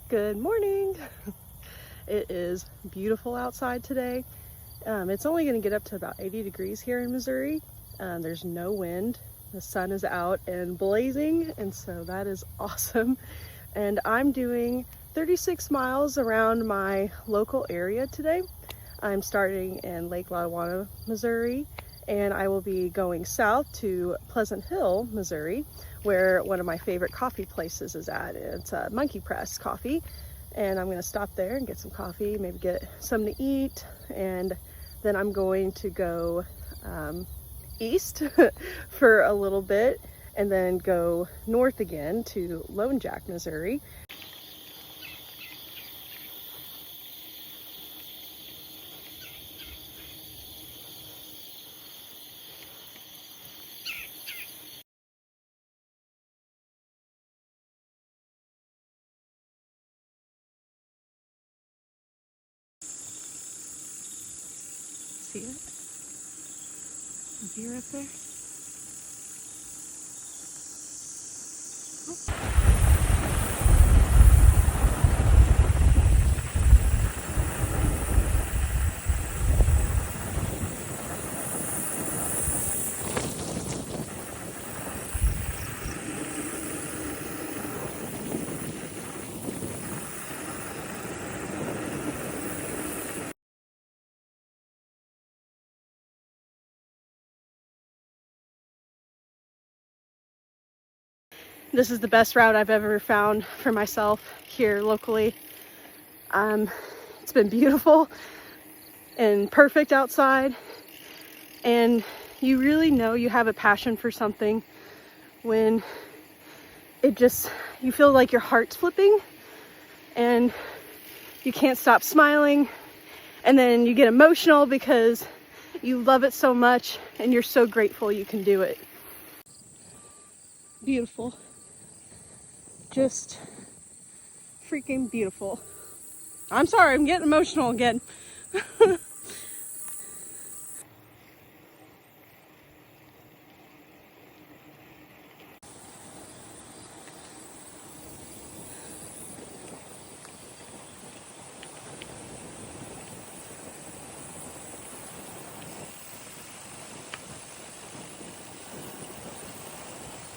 Good morning. It is beautiful outside today. It's only going to get up to about 80 degrees here in Missouri. There's no wind. The sun is out and blazing, and so that is awesome. And I'm doing 36 miles around my local area today. I'm starting in Lake Lotawana, Missouri, and I will be going south to Pleasant Hill, Missouri, where one of my favorite coffee places is at. It's Monkey Press Coffee, and I'm going to stop there and get some coffee, maybe get something to eat, and then I'm going to go east for a little bit and then go north again to Lone Jack, Missouri. See it? A deer up there? This is the best route I've ever found for myself here locally. It's been beautiful and perfect outside, and you really know you have a passion for something when you feel like your heart's flipping and you can't stop smiling, and then you get emotional because you love it so much and you're so grateful you can do it. Beautiful. Just freaking beautiful. I'm sorry, I'm getting emotional again.